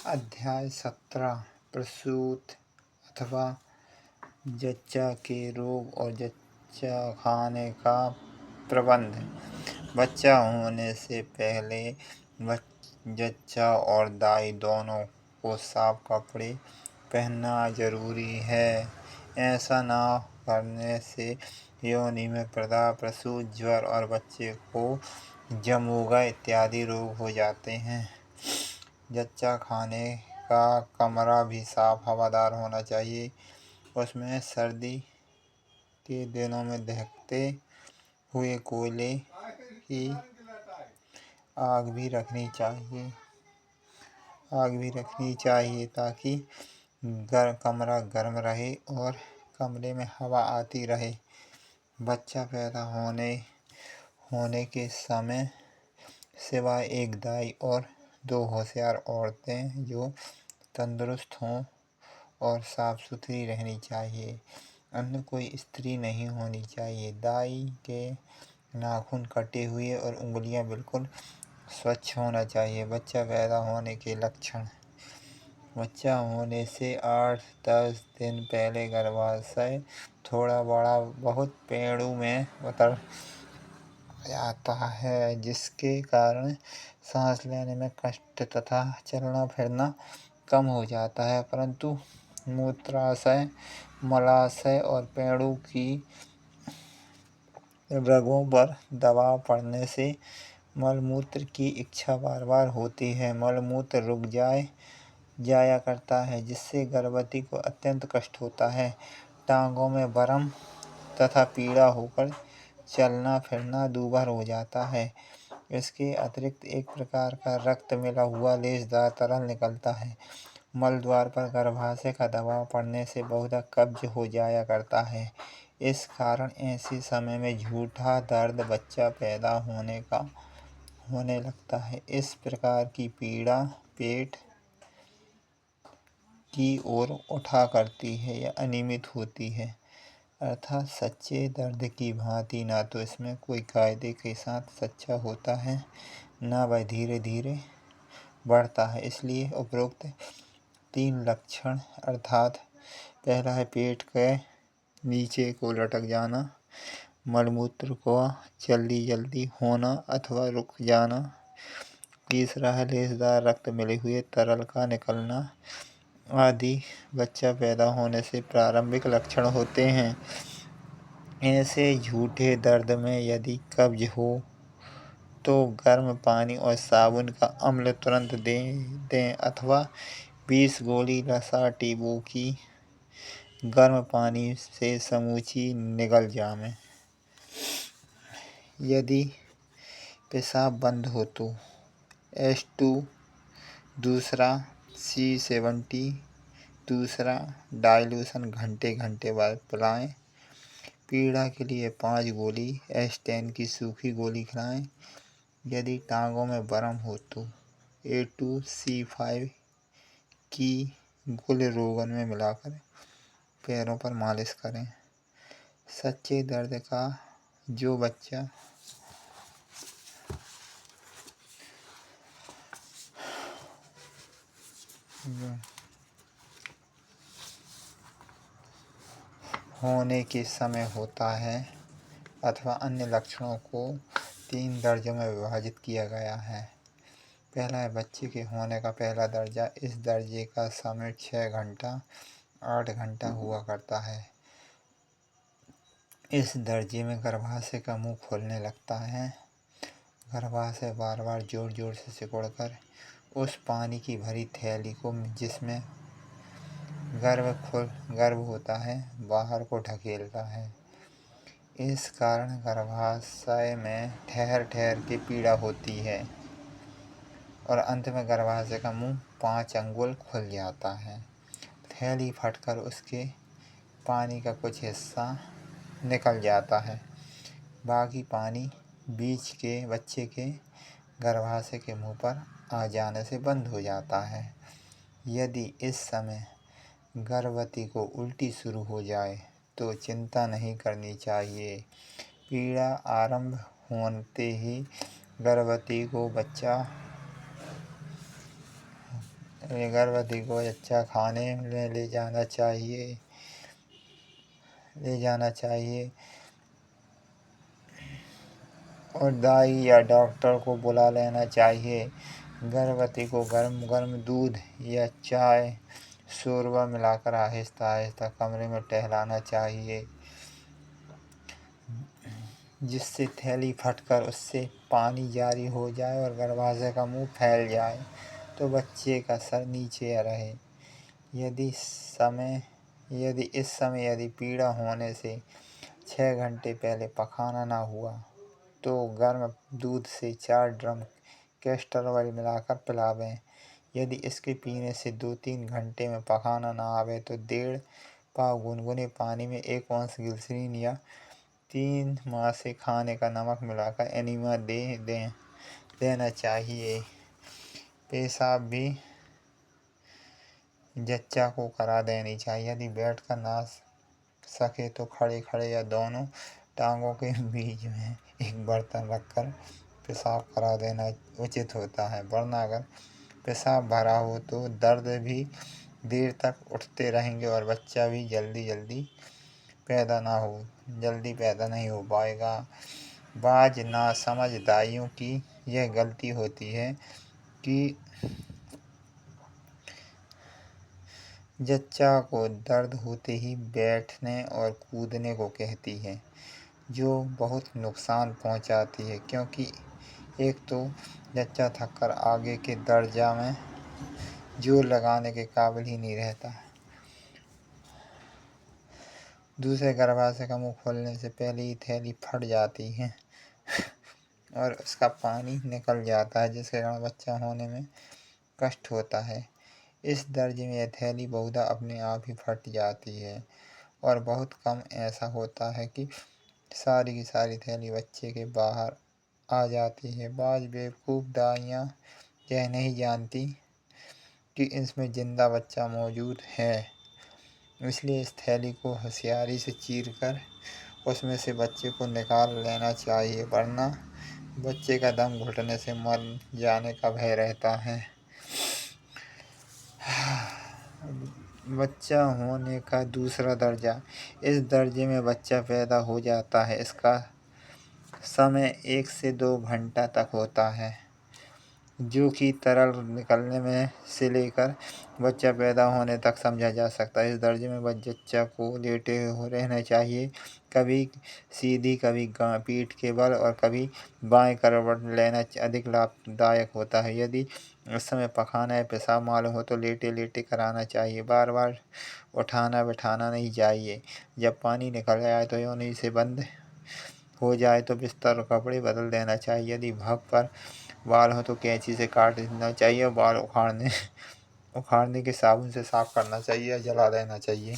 अध्याय 17 प्रसूति अथवा जच्चा के रोग और जच्चा खाने का प्रबंध। बच्चा होने से पहले जच्चा और दाई दोनों को साफ कपड़े पहनना जरूरी है। ऐसा ना करने से योनि में पैदा प्रसूति, ज्वर और बच्चे को जमोगा इत्यादि रोग हो जाते हैं। जच्चा खाने का कमरा भी साफ हवादार होना चाहिए। उसमें सर्दी के दिनों में दहकते हुए कोयले की आग भी रखनी चाहिए ताकि कमरा गर्म रहे और कमरे में हवा आती रहे। बच्चा पैदा होने के समय सिवाय एक दाई और 2 होशियार औरतें जो तंदुरुस्त हों और साफ सुथरी रहनी चाहिए। अन्य कोई स्त्री नहीं होनी चाहिए। दाई के नाखून कटे हुए और उंगलियां बिल्कुल स्वच्छ होना चाहिए। बच्चा पैदा होने के लक्षण। बच्चा होने से 8-10 दिन पहले गर्भाशय थोड़ा बड़ा बहुत पेड़ों में उतर जाता है, जिसके कारण सांस लेने में कष्ट तथा चलना फिरना कम हो जाता है, परंतु मूत्राशय, मलाशय और पेड़ों की रगों पर दबाव पड़ने से मलमूत्र की इच्छा बार बार होती है। मलमूत्र रुक जाया करता है, जिससे गर्भवती को अत्यंत कष्ट होता है। टांगों में बरम तथा पीड़ा होकर चलना फिरना दूभर हो जाता है। इसके अतिरिक्त एक प्रकार का रक्त मिला हुआ लेसदार तरल निकलता है। मल द्वार पर गर्भाशय का दबाव पड़ने से बहुधा कब्ज हो जाया करता है। इस कारण ऐसे समय में झूठा दर्द बच्चा पैदा होने लगता है। इस प्रकार की पीड़ा पेट की ओर उठा करती है या अनियमित होती है, अर्थात सच्चे दर्द की भांति। ना तो इसमें कोई कायदे के साथ सच्चा होता है, ना वह धीरे धीरे बढ़ता है। इसलिए उपरोक्त 3 लक्षण अर्थात पहला है पेट के नीचे को लटक जाना, मलमूत्र का जल्दी होना अथवा रुक जाना, तीसरा है लेसदार रक्त मिले हुए तरल का निकलना आदि बच्चा पैदा होने से प्रारंभिक लक्षण होते हैं। ऐसे झूठे दर्द में यदि कब्ज हो तो गर्म पानी और साबुन का अम्ल तुरंत दें अथवा 20 गोली लसा टीबू की गर्म पानी से समूची निगल जामे। यदि पेशाब बंद हो तो S2 दूसरा, C70 दूसरा डाइल्यूशन घंटे बाद पिलाएं। पीड़ा के लिए 5 गोली S10 की सूखी गोली खिलाएं। यदि टांगों में बरम हो तो A2C5 की गुल रोगन में मिलाकर पैरों पर मालिश करें। सच्चे दर्द का जो बच्चा होने के समय होता है अथवा अन्य लक्षणों को 3 दर्जों में विभाजित किया गया है। पहला है बच्चे के होने का पहला दर्जा। इस दर्जे का समय 6 घंटा 8 घंटा हुआ करता है। इस दर्जे में गर्भाशय का मुंह खोलने लगता है। गर्भाशय बार बार जोर से सिकुड़कर उस पानी की भरी थैली को जिसमें गर्भ होता है बाहर को ढकेलता है। इस कारण गर्भाशय में ठहर के पीड़ा होती है और अंत में गर्भाशय का मुंह 5 अंगुल खुल जाता है। थैली फटकर उसके पानी का कुछ हिस्सा निकल जाता है। बाकी पानी बीच के बच्चे के गर्भाशय के मुंह पर आ जाने से बंद हो जाता है। यदि इस समय गर्भवती को उल्टी शुरू हो जाए तो चिंता नहीं करनी चाहिए। पीड़ा आरंभ होते ही गर्भवती को बच्चा गर्भवती को अच्छा खाने में ले जाना चाहिए और दाई या डॉक्टर को बुला लेना चाहिए। गर्भवती को गर्म गर्म दूध या चाय शोरबा मिलाकर आहिस्ता आहिस्ता कमरे में टहलाना चाहिए, जिससे थैली फटकर उससे पानी जारी हो जाए और गर्भाशय का मुंह फैल जाए तो बच्चे का सर नीचे रहे। यदि इस समय यदि पीड़ा होने से 6 घंटे पहले पखाना ना हुआ तो गर्म दूध से 4 ड्रम कैस्टर ऑयल मिलाकर पिलावें। यदि इसके पीने से 2-3 घंटे में पखाना ना आवे तो 1.5 पाव गुनगुने पानी में 1 औंस ग्लिसरीन या 3 माह से खाने का नमक मिलाकर एनीमा देना चाहिए। पेशाब भी जच्चा को करा देनी चाहिए। यदि बैठकर ना सके तो खड़े खड़े या दोनों टांगों के बीच में एक बर्तन रखकर पेशाब करा देना उचित होता है, वरना अगर पेशाब भरा हो तो दर्द भी देर तक उठते रहेंगे और बच्चा भी जल्दी पैदा नहीं हो पाएगा। बाज नासमझ दाइयों की यह गलती होती है कि जच्चा को दर्द होते ही बैठने और कूदने को कहती है, जो बहुत नुकसान पहुंचाती है, क्योंकि एक तो जच्चा थककर आगे के दर्जा में जोर लगाने के काबिल ही नहीं रहता। दूसरे गर्भाशय का मुंह खोलने से पहले ही थैली फट जाती है और उसका पानी निकल जाता है, जिसके कारण बच्चा होने में कष्ट होता है। इस दर्जे में यह थैली बहुधा अपने आप ही फट जाती है और बहुत कम ऐसा होता है कि सारी की सारी थैली बच्चे के बाहर आ जाती है। बाज बेवकूफ़ दाइयाँ यह नहीं जानती कि इसमें जिंदा बच्चा मौजूद है, इसलिए इस थैली को होशियारी से चीरकर उसमें से बच्चे को निकाल लेना चाहिए, वरना बच्चे का दम घुटने से मर जाने का भय रहता है। बच्चा होने का दूसरा दर्जा। इस दर्जे में बच्चा पैदा हो जाता है। इसका समय 1 से 2 घंटा तक होता है, जो कि तरल निकलने में से लेकर बच्चा पैदा होने तक समझा जा सकता है। इस दर्जे में बच्चा को लेटे रहना चाहिए, कभी सीधी कभी पीठ के बल और कभी बाएं करवट लेना अधिक लाभदायक होता है। यदि उस समय पखाना या पेशाब मालूम हो तो लेटे लेटे कराना चाहिए, बार बार उठाना बैठाना नहीं चाहिए। जब पानी निकल जाए तो योनि से बंद हो जाए तो बिस्तर और कपड़े बदल देना चाहिए। यदि भग पर बाल हो तो कैंची से काट देना चाहिए और बाल उखाड़ने के साबुन से साफ करना चाहिए या जला देना चाहिए।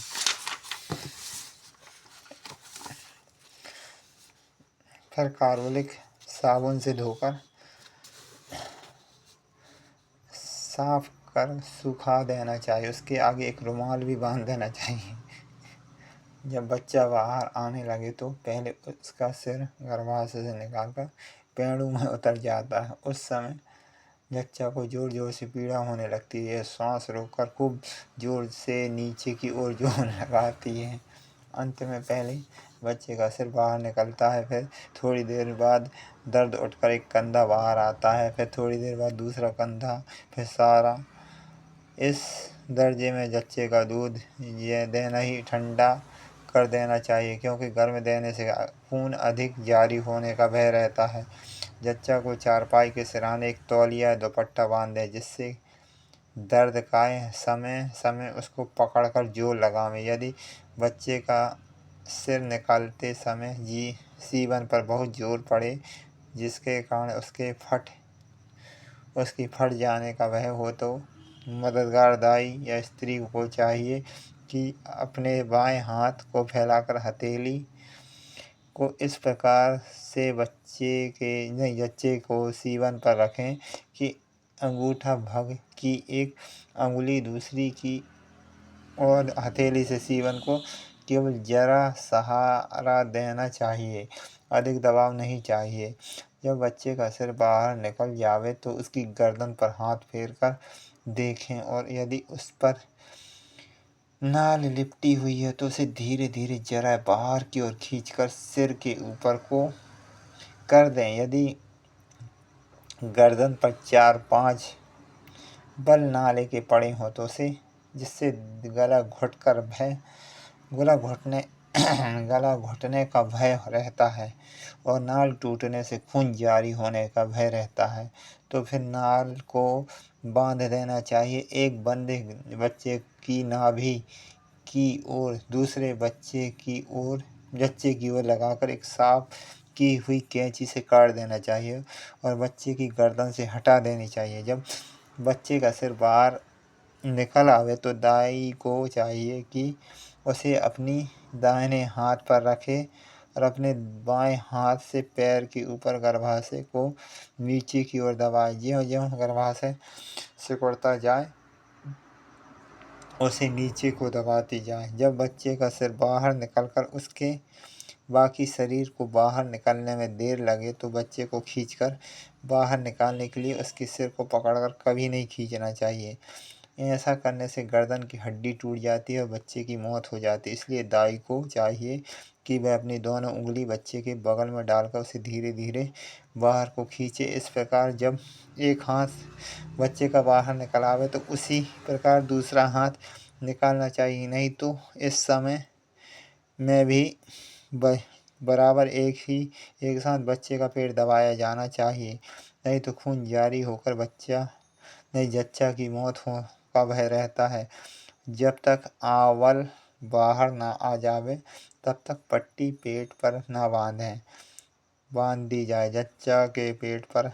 फिर कार्बोलिक साबुन से धोकर साफ कर सुखा देना चाहिए। उसके आगे एक रुमाल भी बांध देना चाहिए। जब बच्चा बाहर आने लगे तो पहले उसका सिर गर्भाशय से निकालकर पेड़ों में उतर जाता है। उस समय जच्चा को जोर जोर से पीड़ा होने लगती है। सांस रोककर खूब जोर से नीचे की ओर जोर लगाती है। अंत में पहले बच्चे का सिर बाहर निकलता है, फिर थोड़ी देर बाद दर्द उठकर एक कंधा बाहर आता है, फिर थोड़ी देर बाद दूसरा कंधा, फिर सारा। इस दर्जे में जच्चे का दूध ये देना ही ठंडा कर देना चाहिए, क्योंकि गर्म देने से खून अधिक जारी होने का भय रहता है। जच्चा को चारपाई के सिरहाने एक तौलिया दुपट्टा बांध दें, जिससे दर्द का समय समय उसको पकड़कर जोर लगावें। यदि बच्चे का सिर निकालते समय सीवन पर बहुत जोर पड़े, जिसके कारण उसकी फट जाने का भय हो तो मददगार दाई या स्त्री को चाहिए कि अपने बाएं हाथ को फैलाकर हथेली को इस प्रकार से जच्चे को सीवन पर रखें कि अंगूठा भग की एक अंगुली दूसरी की और हथेली से सीवन को केवल जरा सहारा देना चाहिए, अधिक दबाव नहीं चाहिए। जब बच्चे का सिर बाहर निकल जावे तो उसकी गर्दन पर हाथ फेर कर देखें और यदि उस पर नाल लिपटी हुई है तो उसे धीरे धीरे जरा बाहर की ओर खींचकर सिर के ऊपर को कर दें। यदि गर्दन पर 4-5 बल नाले के पड़े हों तो उसे जिससे गला घुटने का भय रहता है और नाल टूटने से खून जारी होने का भय रहता है तो फिर नाल को बांध देना चाहिए। एक बच्चे की नाभि की ओर दूसरे बच्चे की ओर लगाकर एक साफ की हुई कैंची से काट देना चाहिए और बच्चे की गर्दन से हटा देनी चाहिए। जब बच्चे का सिर बाहर निकल आवे तो दाई को चाहिए कि उसे अपनी दाहिने हाथ पर रखे और अपने बाएं हाथ से पैर के ऊपर गर्भाशय को नीचे की ओर दबाए। ज्यों-ज्यों गर्भाशय सिकुड़ता जाए उसे नीचे को दबाती जाए। जब बच्चे का सिर बाहर निकलकर उसके बाकी शरीर को बाहर निकलने में देर लगे तो बच्चे को खींचकर बाहर निकालने के लिए उसके सिर को पकड़कर कभी नहीं खींचना चाहिए। ऐसा करने से गर्दन की हड्डी टूट जाती है और बच्चे की मौत हो जाती है। इसलिए दाई को चाहिए कि वह अपनी दोनों उंगली बच्चे के बगल में डालकर उसे धीरे धीरे बाहर को खींचे। इस प्रकार जब एक हाथ बच्चे का बाहर निकल आवे तो उसी प्रकार दूसरा हाथ निकालना चाहिए, नहीं तो इस समय में भी बराबर एक साथ बच्चे का पेट दबाया जाना चाहिए, नहीं तो खून जारी होकर जच्चा की मौत का भय रहता है। जब तक आवल बाहर न आ जावे तब तक पट्टी पेट पर न बांध दी जाए। जच्चा के पेट पर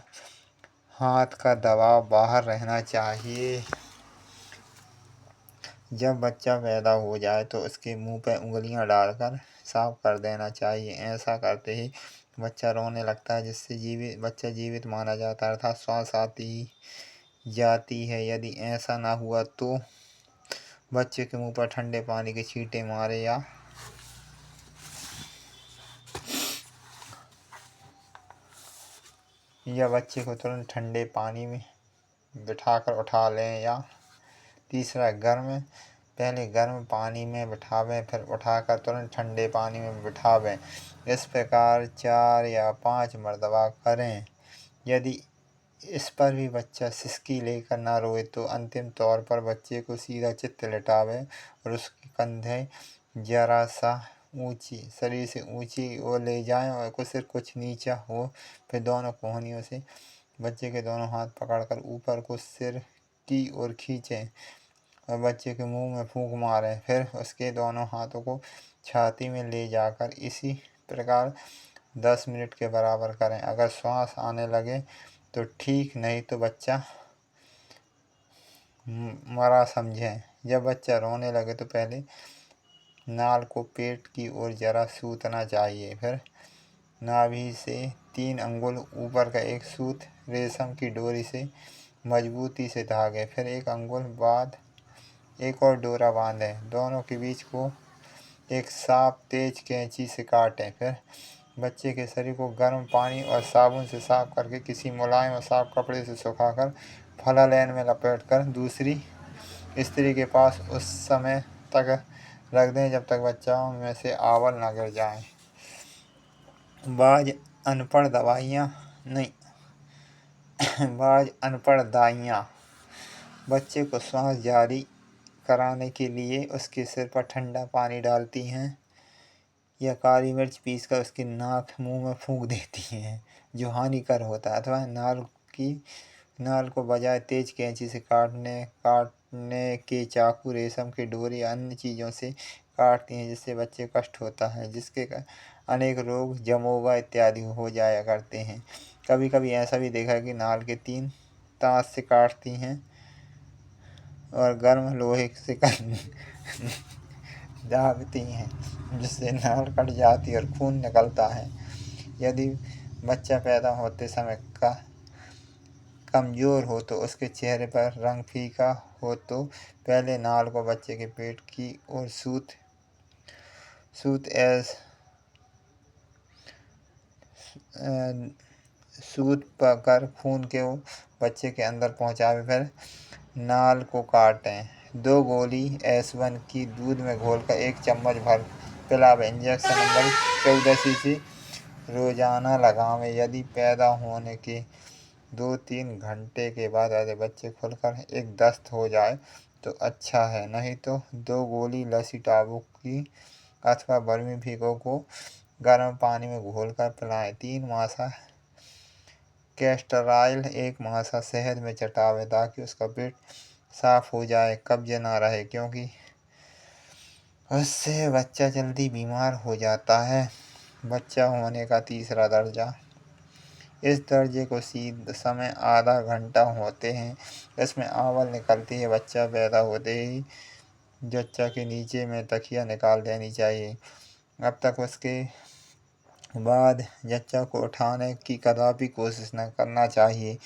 हाथ का दबाव बाहर रहना चाहिए। जब बच्चा पैदा हो जाए तो उसके मुंह पर उंगलियां डालकर साफ कर देना चाहिए। ऐसा करते ही बच्चा रोने लगता है जिससे बच्चा जीवित माना जाता है अर्थात श्वास आती जाती है। यदि ऐसा ना हुआ तो बच्चे के मुंह पर ठंडे पानी के छींटे मारे या बच्चे को तुरंत ठंडे पानी में बिठाकर उठा लें। या तीसरा, पहले गर्म पानी में बिठावें फिर उठाकर तुरंत ठंडे पानी में बिठावें। इस प्रकार 4 या 5 मर्तबा करें। यदि इस पर भी बच्चा सिसकी लेकर न रोए तो अंतिम तौर पर बच्चे को सीधा चित्त लिटावें और उसके कंधे जरा सा शरीर से ऊंची ओर ले जाएं और सिर कुछ नीचा हो। फिर दोनों कोहनियों से बच्चे के दोनों हाथ पकड़कर ऊपर को सिर की ओर खींचें और बच्चे के मुंह में फूंक मारें। फिर उसके दोनों हाथों को छाती में ले जाकर इसी प्रकार 10 मिनट के बराबर करें। अगर श्वास आने लगे तो ठीक, नहीं तो बच्चा मरा समझें। जब बच्चा रोने लगे तो पहले नाल को पेट की ओर जरा सूतना चाहिए। फिर नाभि से 3 अंगुल ऊपर का एक सूत रेशम की डोरी से मजबूती से धागे, फिर 1 अंगुल बाद एक और डोरा बांधें। दोनों के बीच को एक साफ तेज कैंची से काटें। फिर बच्चे के शरीर को गर्म पानी और साबुन से साफ करके किसी मुलायम और साफ कपड़े से सुखाकर फलालैन में लपेटकर दूसरी स्त्री के पास उस समय तक रख दें जब तक बच्चों में से आवल न गिर जाए। बाज अनपढ़ दाइयाँ बच्चे को श्वास जारी कराने के लिए उसके सिर पर ठंडा पानी डालती हैं या काली मिर्च पीसकर उसके नाक मुंह में फूंक देती हैं, जो हानिकर होता है। अथवा नाल को बजाय तेज कैंची से काटने के चाकू, रेशम की डोरी या अन्य चीज़ों से काटती हैं, जिससे बच्चे कष्ट होता है, जिसके अनेक रोग जमोगा इत्यादि हो जाया करते हैं। कभी कभी ऐसा भी देखा है कि नाल के 3 तार से काटती हैं और गर्म लोहे से दागती हैं, जिससे नाल कट जाती है और खून निकलता है। यदि बच्चा पैदा होते समय कमज़ोर हो तो उसके चेहरे पर रंग फीका हो तो पहले नाल को बच्चे के पेट की ओर सूत एस सूत पकड़ खून के बच्चे के अंदर पहुंचावे, फिर नाल को काटें। 2 गोली S1 की दूध में घोलकर 1 चम्मच भर पिलावें। इंजेक्शन नंबर 14 सीसी रोजाना लगावें। यदि पैदा होने के 2-3 घंटे के बाद यदि बच्चे खुलकर एक दस्त हो जाए तो अच्छा है, नहीं तो 2 गोली लसी टाबू की अथवा बर्मी भिगो को गर्म पानी में घोलकर पिलाएं। 3 मासा कैस्टर 1 मासा शहद में चटावें ताकि उसका पेट साफ हो जाए, कब्ज ना रहे, क्योंकि उससे बच्चा जल्दी बीमार हो जाता है। बच्चा होने का तीसरा दर्जा। इस दर्जे को समय आधा घंटा होते हैं। इसमें आवल निकलती है। बच्चा पैदा होते ही जच्चा के नीचे में तकिया निकाल देनी चाहिए। अब तक उसके बाद जच्चा को उठाने की कदापि कोशिश न करना चाहिए,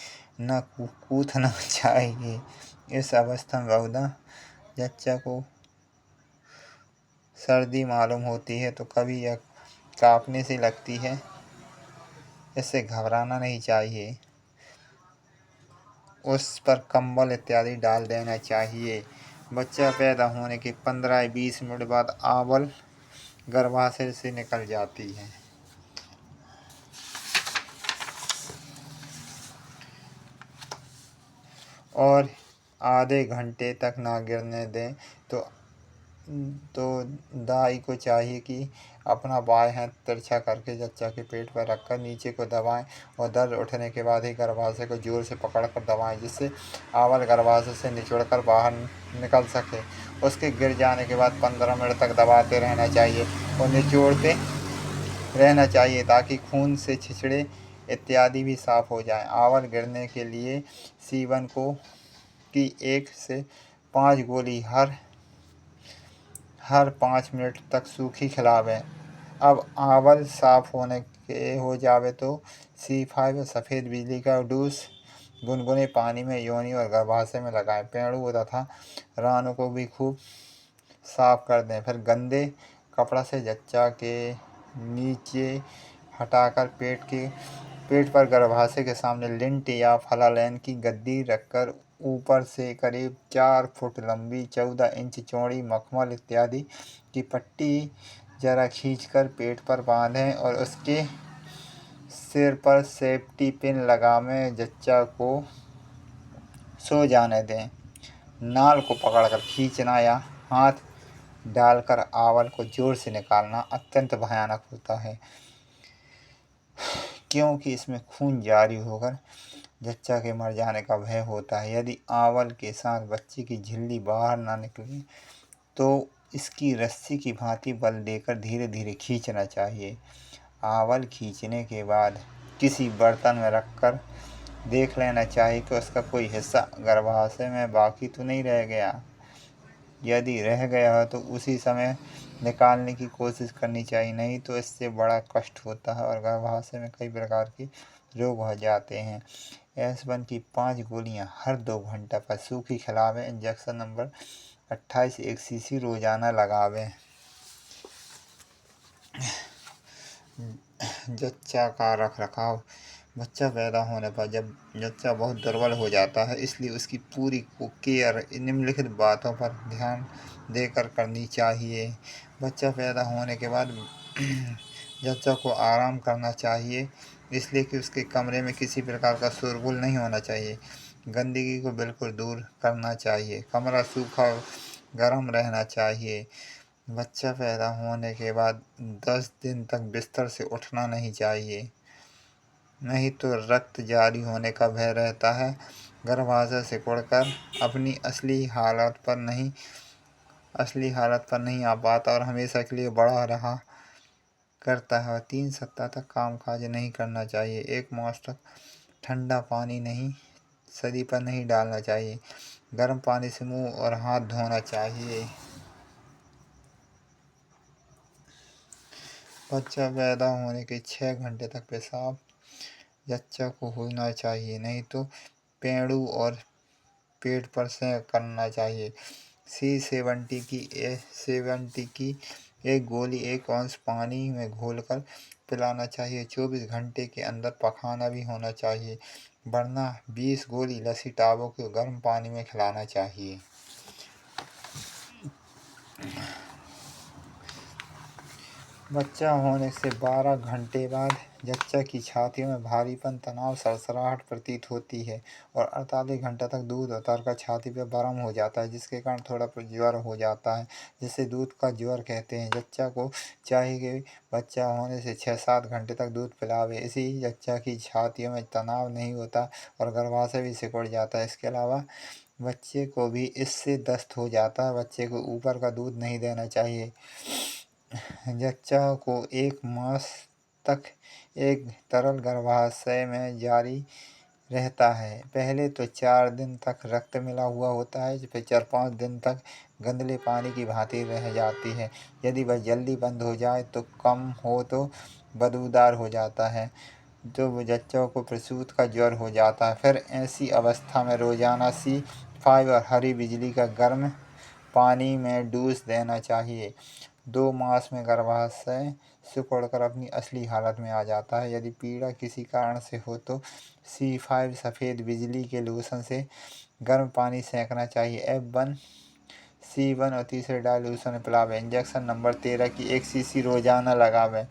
न कूदना चाहिए। इस अवस्था में बहुधा जच्चा को सर्दी मालूम होती है तो कभी यह कांपने से लगती है, इससे घबराना नहीं चाहिए। उस पर कंबल इत्यादि डाल देना चाहिए। बच्चा पैदा होने के 15-20 मिनट बाद आवल गर्भाशय से निकल जाती है और आधे घंटे तक ना गिरने दें तो दाई को चाहिए कि अपना बाएं हाथ तिरछा करके जच्चा के पेट पर रखकर नीचे को दबाएं और दर्द उठने के बाद ही गर्भाशय को जोर से पकड़कर दबाएं, जिससे आवल गर्भाशय से निचोड़कर बाहर निकल सके। उसके गिर जाने के बाद 15 मिनट तक दबाते रहना चाहिए और निचोड़ते रहना चाहिए ताकि खून से छिछड़े इत्यादि भी साफ हो जाएं। आवल गिरने के लिए C1 की 1 से 5 गोली हर 5 मिनट तक सूखी खिलावें। अब आवल साफ होने के हो जावे तो C5 सफ़ेद बिजली का डोज गुनगुने पानी में योनि और गर्भाशय में लगाएं। पेड़ों तथा रानों को भी खूब साफ कर दें। फिर गंदे कपड़ा से जच्चा के नीचे हटाकर पेट पर गर्भाशय के सामने लिंट या फलालैन की गद्दी रखकर ऊपर से करीब 4 फुट लंबी 14 इंच चौड़ी मखमल इत्यादि की पट्टी जरा खींचकर पेट पर बांधें और उसके सिर पर सेफ्टी पिन लगावें। जच्चा को सो जाने दें। नाल को पकड़कर खींचना या हाथ डालकर आवल को जोर से निकालना अत्यंत भयानक होता है, क्योंकि इसमें खून जारी होकर जच्चा के मर जाने का भय होता है। यदि आवल के साथ बच्चे की झिल्ली बाहर ना निकले तो इसकी रस्सी की भांति बल देकर धीरे धीरे खींचना चाहिए। आवल खींचने के बाद किसी बर्तन में रखकर देख लेना चाहिए कि उसका कोई हिस्सा गर्भाशय में बाकी तो नहीं रह गया। यदि रह गया हो तो उसी समय निकालने की कोशिश करनी चाहिए, नहीं तो इससे बड़ा कष्ट होता है और गर्भाशय में कई प्रकार के रोग हो जाते हैं। S1 की 5 गोलियां हर 2 घंटा पर सूखी खिलावें। इंजेक्शन नंबर 28 1 सीसी रोजाना लगावें। जच्चा का रख रखाव। बच्चा पैदा होने पर जब जच्चा बहुत दुर्बल हो जाता है, इसलिए उसकी पूरी केयर निम्नलिखित बातों पर ध्यान देकर करनी चाहिए। बच्चा पैदा होने के बाद जच्चा को आराम करना चाहिए, इसलिए कि उसके कमरे में किसी प्रकार का शोरगुल नहीं होना चाहिए। गंदगी को बिल्कुल दूर करना चाहिए। कमरा सूखा गर्म रहना चाहिए। बच्चा पैदा होने के बाद 10 दिन तक बिस्तर से उठना नहीं चाहिए, नहीं तो रक्त जारी होने का भय रहता है। गर्भाशय से सिकुड़कर अपनी असली हालत पर नहीं आ पाता और हमेशा के लिए बड़ा रहा करता है। 3 सप्ताह तक कामकाज नहीं करना चाहिए। 1 मास तक ठंडा पानी शरीर पर नहीं डालना चाहिए। गर्म पानी से मुंह और हाथ धोना चाहिए। बच्चा पैदा होने के 6 घंटे तक पेशाब जच्चा को होना चाहिए, नहीं तो पेड़ों और पेट पर से करना चाहिए। C70 की एक गोली 1 औंस पानी में घोलकर पिलाना चाहिए। 24 घंटे के अंदर पखाना भी होना चाहिए, वरना 20 गोली लसी टाबों को गर्म पानी में खिलाना चाहिए। बच्चा होने से 12 घंटे बाद जच्चा की छाती में भारीपन, तनाव, सरसराहट प्रतीत होती है और 48 घंटे तक दूध उतरकर छाती पर गर्म हो जाता है, जिसके कारण थोड़ा ज्वर हो जाता है, जिसे दूध का ज्वर कहते हैं। जच्चा को चाहिए कि बच्चा होने से 6-7 घंटे तक दूध पिलावे। इसी जच्चा की छातियों में तनाव नहीं होता और गर्भाशय भी सिकुड़ जाता है। इसके अलावा बच्चे को भी इससे दस्त हो जाता है। बच्चे को ऊपर का दूध नहीं देना चाहिए। जच्चा को 1 मास तक एक तरल गर्भाशय में जारी रहता है। पहले तो 4 दिन तक रक्त मिला हुआ होता है, फिर 4-5 दिन तक गंदले पानी की भांति रह जाती है। यदि वह जल्दी बंद हो जाए तो कम हो तो बदबूदार हो जाता है, तो जच्चों को प्रसूत का ज्वर हो जाता है। फिर ऐसी अवस्था में रोजाना C5 और हरी बिजली का गर्म पानी में डूस देना चाहिए। 2 मास में गर्भाशय सिकुड़कर अपनी असली हालत में आ जाता है। यदि पीड़ा किसी कारण से हो तो C5 सफ़ेद बिजली के लोशन से गर्म पानी सेंकना चाहिए। F1, C1 और तीसरे डाइल्यूशन पिलावें। इंजेक्शन नंबर 13 की 1 सीसी रोजाना लगावें।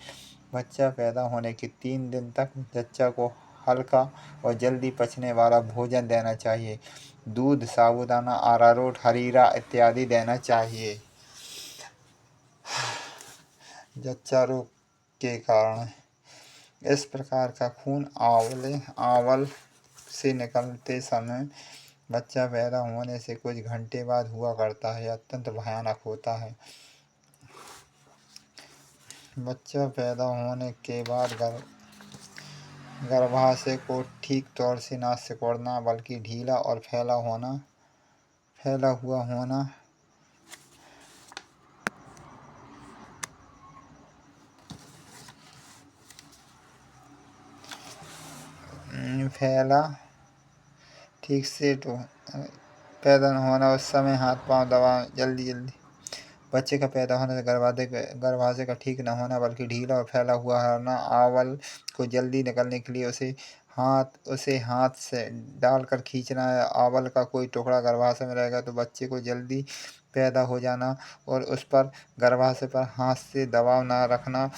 बच्चा पैदा होने के 3 दिन तक जच्चा को हल्का और जल्दी पचने वाला भोजन देना चाहिए। दूध, साबूदाना, अरारोट, हरीरा इत्यादि देना चाहिए। जच्चा रोग के कारण इस प्रकार का खून आंवल से निकलते समय बच्चा पैदा होने से कुछ घंटे बाद हुआ करता है। यह अत्यंत भयानक होता है। बच्चा पैदा होने के बाद गर्भाशय को ठीक तौर से न सिकुड़ना बल्कि ढीला और फैला हुआ होना ठीक से तो पैदा होना। उस समय हाथ पांव दबा जल्दी बच्चे का पैदा होने से गर्भाशय का ठीक न होना बल्कि ढीला और फैला हुआ होना। आंवल को जल्दी निकलने के लिए उसे हाथ से डालकर खींचना है। आंवल का कोई टुकड़ा गर्भाशय में रहेगा तो बच्चे को जल्दी पैदा हो जाना और उस पर गर्भाशय पर हाथ से दबाव न रखना।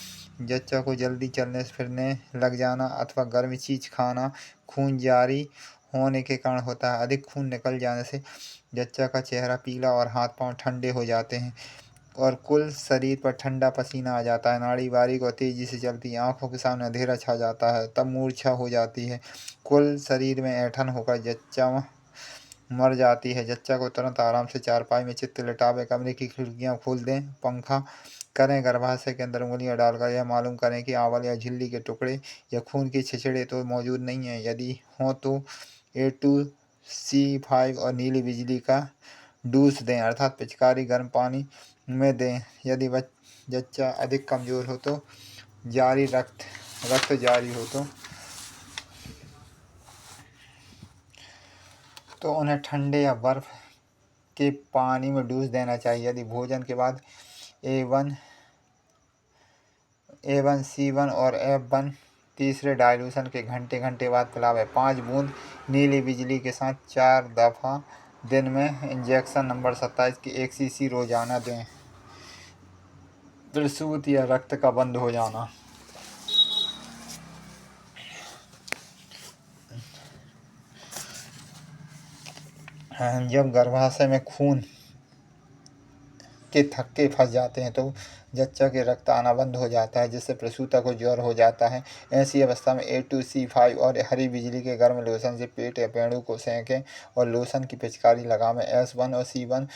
जच्चा को जल्दी चलने फिरने लग जाना अथवा गर्म चीज खाना खून जारी होने के कारण होता है। अधिक खून निकल जाने से जच्चा का चेहरा पीला और हाथ पांव ठंडे हो जाते हैं और कुल शरीर पर ठंडा पसीना आ जाता है। नाड़ी बारीक और तेजी से चलती है। आंखों के सामने अंधेरा छा जाता है। तब मूर्छा हो जाती है। कुल शरीर में ऐंठन होकर जच्चा मर जाती है। जच्चा को तुरंत आराम से चारपाई में चित्त लिटावे, कमरे की खिड़कियां खोल दें, पंखा करें, गर्भाशय के अंदर उंगलियां डालकर यह मालूम करें कि आंवल या झिल्ली के टुकड़े या खून के छिछड़े तो मौजूद नहीं हैं। यदि हों तो A2C5 और नीली बिजली का डूस दें, अर्थात पिचकारी गर्म पानी में दें। यदि जच्चा अधिक कमजोर हो तो रक्त जारी हो तो उन्हें ठंडे या बर्फ के पानी में डूस देना चाहिए। यदि भोजन के बाद A1, C1 और F1 तीसरे डाइल्यूशन के घंटे बाद पिलावें। 5 बूंद नीली बिजली के साथ 4 दफ़ा दिन में। इंजेक्शन नंबर 27 की 1 सीसी रोजाना दें। प्रसूत या रक्त का बंद हो जाना। जब गर्भाशय में खून के थक्के फंस जाते हैं तो जच्चा के रक्त आना बंद हो जाता है, जिससे प्रसूता को ज्वर हो जाता है। ऐसी अवस्था में A2C5 और हरी बिजली के गर्म लोशन से पेट या पेड़ों को सेंकें और लोशन की पिचकारी लगावें। S1 और C1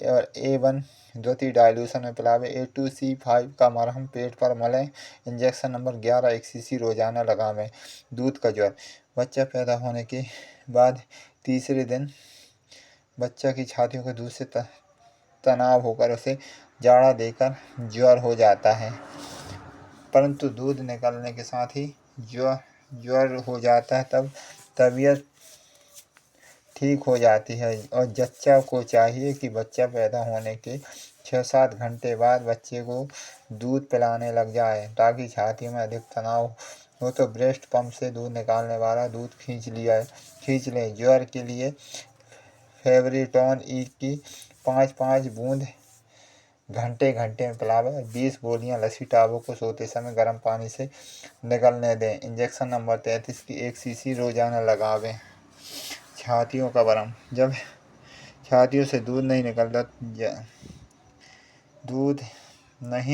और A1 द्वितीय डाइल्यूशन में पिलावें। A2C5 का मरहम पेट पर मलें। इंजेक्शन नंबर 11 1 सीसी रोजाना लगावें। दूध का ज्वर। बच्चा पैदा होने के बाद तीसरे दिन बच्चा की छातियों के दूध से तनाव होकर उसे जाड़ा देकर ज्वर हो जाता है, परंतु दूध निकलने के साथ ही ज्वर हो जाता है। तब तबीयत ठीक हो जाती है और जच्चा को चाहिए कि बच्चा पैदा होने के 6-7 घंटे बाद बच्चे को दूध पिलाने लग जाए। ताकि छाती में अधिक तनाव हो तो ब्रेस्ट पंप से दूध निकालने वाला दूध खींच लें। ज्वर के लिए फेवरिटॉन ई की 5-5 बूंद घंटे में पिलावें। 20 गोलियां लस्सी टाबू को सोते समय गर्म पानी से निगलने दें। इंजेक्शन नंबर 33 की 1 सीसी रोजाना लगावें। छातियों का बरम, जब छातियों से दूध नहीं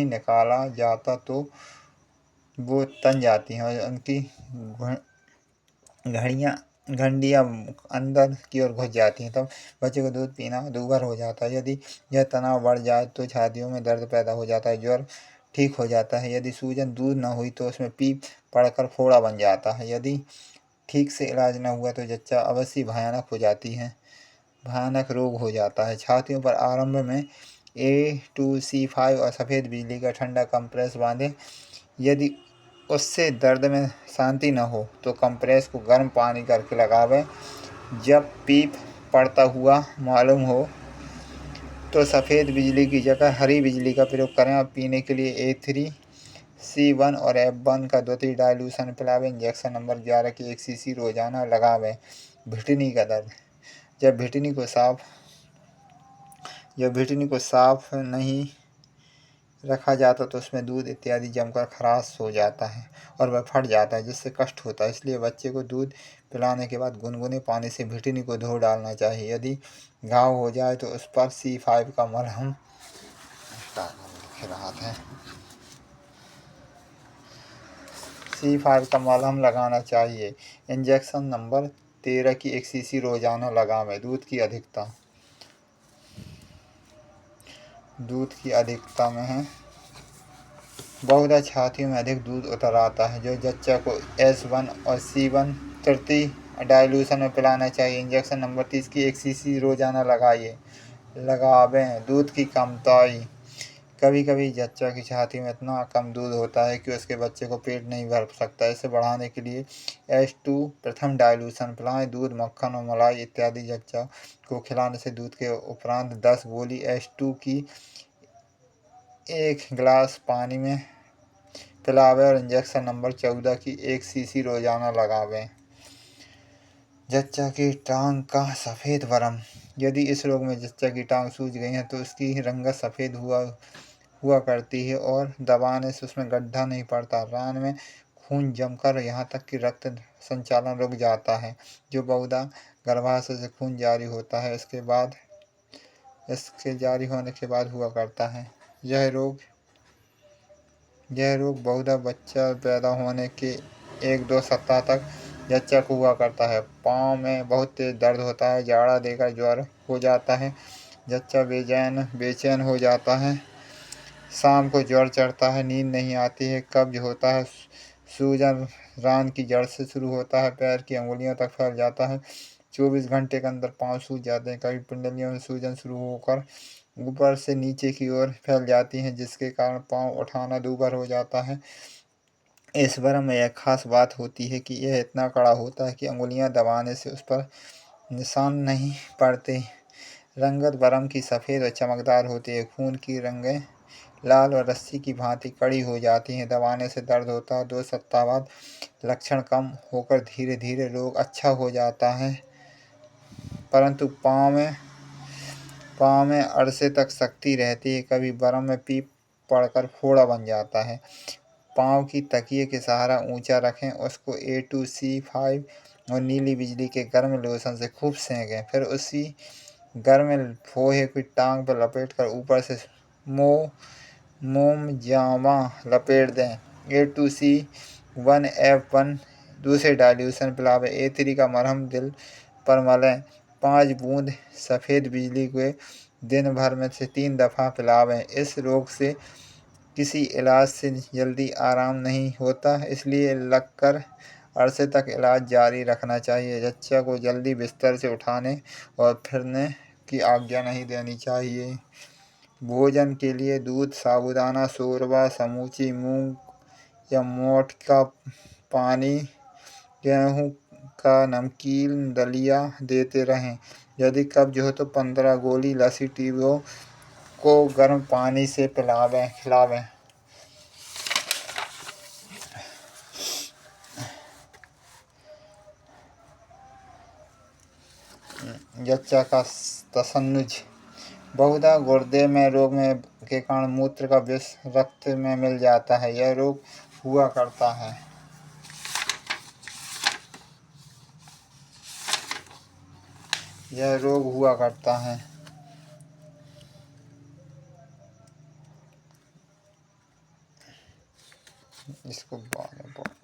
निकाला जाता तो वो तन जाती हैं और उनकी घंडियां अंदर की ओर घुस जाती हैं। तब बच्चे को दूध पीना दूभर हो जाता है। यदि यह तनाव बढ़ जाए तो छातियों में दर्द पैदा हो जाता है। ज्वर ठीक हो जाता है। यदि सूजन दूर न हुई तो उसमें पीप पड़कर फोड़ा बन जाता है। यदि ठीक से इलाज न हुआ तो जच्चा अवश्य भयानक रोग हो जाता है। छातियों पर आरंभ में A2C5 और सफ़ेद बिजली का ठंडा कंप्रेस बांधें। यदि उससे दर्द में शांति न हो तो कंप्रेस को गर्म पानी करके लगावें। जब पीप पड़ता हुआ मालूम हो तो सफ़ेद बिजली की जगह हरी बिजली का प्रयोग करें और पीने के लिए A3C1 और F1 का द्वितीय डाइल्यूशन पिलावें। इंजेक्शन नंबर 11 की 1 सीसी रोजाना लगावें। भिटनी का दर्द, जब भिटनी को साफ नहीं रखा जाता तो उसमें दूध इत्यादि जमकर खराश हो जाता है और वह फट जाता है, जिससे कष्ट होता है। इसलिए बच्चे को दूध पिलाने के बाद गुनगुने पानी से भिटनी को धो डालना चाहिए। यदि घाव हो जाए तो उस पर C5 का मलहम लगाना चाहिए। इंजेक्शन नंबर 13 की 1 सीसी रोजाना लगावें। दूध की अधिकता में है। बहुधा छातियों में अधिक दूध उतर आता है जो जच्चा को S1 और C1 तृतीय डाइल्यूशन में पिलाना चाहिए। इंजेक्शन नंबर 30 की 1 सीसी रोजाना लगावें। दूध की कमताई, कभी कभी जच्चा की छाती में इतना कम दूध होता है कि उसके बच्चे को पेट नहीं भर सकता। इसे बढ़ाने के लिए S2 प्रथम डाइल्यूशन पिलाएं। दूध, मक्खन और मलाई इत्यादि जच्चा को खिलाने से दूध के उपरांत 10 गोली S2 की 1 गिलास पानी में पिलावें और इंजेक्शन नंबर 14 की 1 सीसी रोजाना लगावें। जच्चा की टांग का सफ़ेद बरम, यदि इस रोग में जच्चा की टांग सूज गई है तो उसकी रंगत सफ़ेद हुआ करती है और दबाने से उसमें गड्ढा नहीं पड़ता। रान में खून जमकर यहाँ तक कि रक्त संचालन रुक जाता है, जो बहुधा गर्भाशय से खून जारी होता है इसके जारी होने के बाद हुआ करता है। यह रोग बहुधा बच्चा पैदा होने के 1-2 सप्ताह तक जच्चा को हुआ करता है। पाँव में बहुत तेज दर्द होता है। जाड़ा देकर ज्वर हो जाता है। जच्चा बेचैन हो जाता है। शाम को ज्वर चढ़ता है। नींद नहीं आती है। कब्ज होता है। सूजन रान की जड़ से शुरू होता है, पैर की अंगुलियों तक फैल जाता है। 24 घंटे के अंदर पाँव सूज जाते हैं। कभी पिंडलियों में सूजन शुरू होकर ऊपर से नीचे की ओर फैल जाती हैं, जिसके कारण पाँव उठाना दूभर हो जाता है। इस बरम में यह खास बात होती है कि यह इतना कड़ा होता है कि अंगुलियां दबाने से उस पर निशान नहीं पड़ते। रंगत बरम की सफ़ेद और चमकदार होती है। खून की रंगें लाल और रस्सी की भांति कड़ी हो जाती हैं। दबाने से दर्द होता है। 2 सप्ताह बाद लक्षण कम होकर धीरे धीरे रोग अच्छा हो जाता है, परंतु पाँव में अरसे तक शक्ति रहती है। कभी बरम में पीप पड़कर फोड़ा बन जाता है। पाँव की तकिए के सहारा ऊंचा रखें। उसको A2C5 और नीली बिजली के गर्म लोशन से खूब सेंकें। फिर उसी गर्म फोहे की टांग पर लपेटकर ऊपर से मोम जामा लपेट दें। A2C1F1 दूसरे डाइल्यूशन पिलावें। A3 का मरहम दिल पर मलें। 5 बूंद सफ़ेद बिजली के दिन भर में से 3 दफ़ा पिलावें। इस रोग से किसी इलाज से जल्दी आराम नहीं होता, इसलिए लगकर अरसे तक इलाज जारी रखना चाहिए। जच्चा को जल्दी बिस्तर से उठाने और फिरने की आज्ञा नहीं देनी चाहिए। भोजन के लिए दूध, साबूदाना, शोरबा, समूची मूंग या मोठ का पानी, गेहूं का नमकीन, दलिया देते रहें। यदि कब्ज हो तो 15 गोली लस्सी को गर्म पानी से खिलावें। यक्षा का तसन्नुज बहुधा गुर्दे में रोग के कारण मूत्र का विष रक्त में मिल जाता है। यह रोग हुआ करता है। इसको बाद में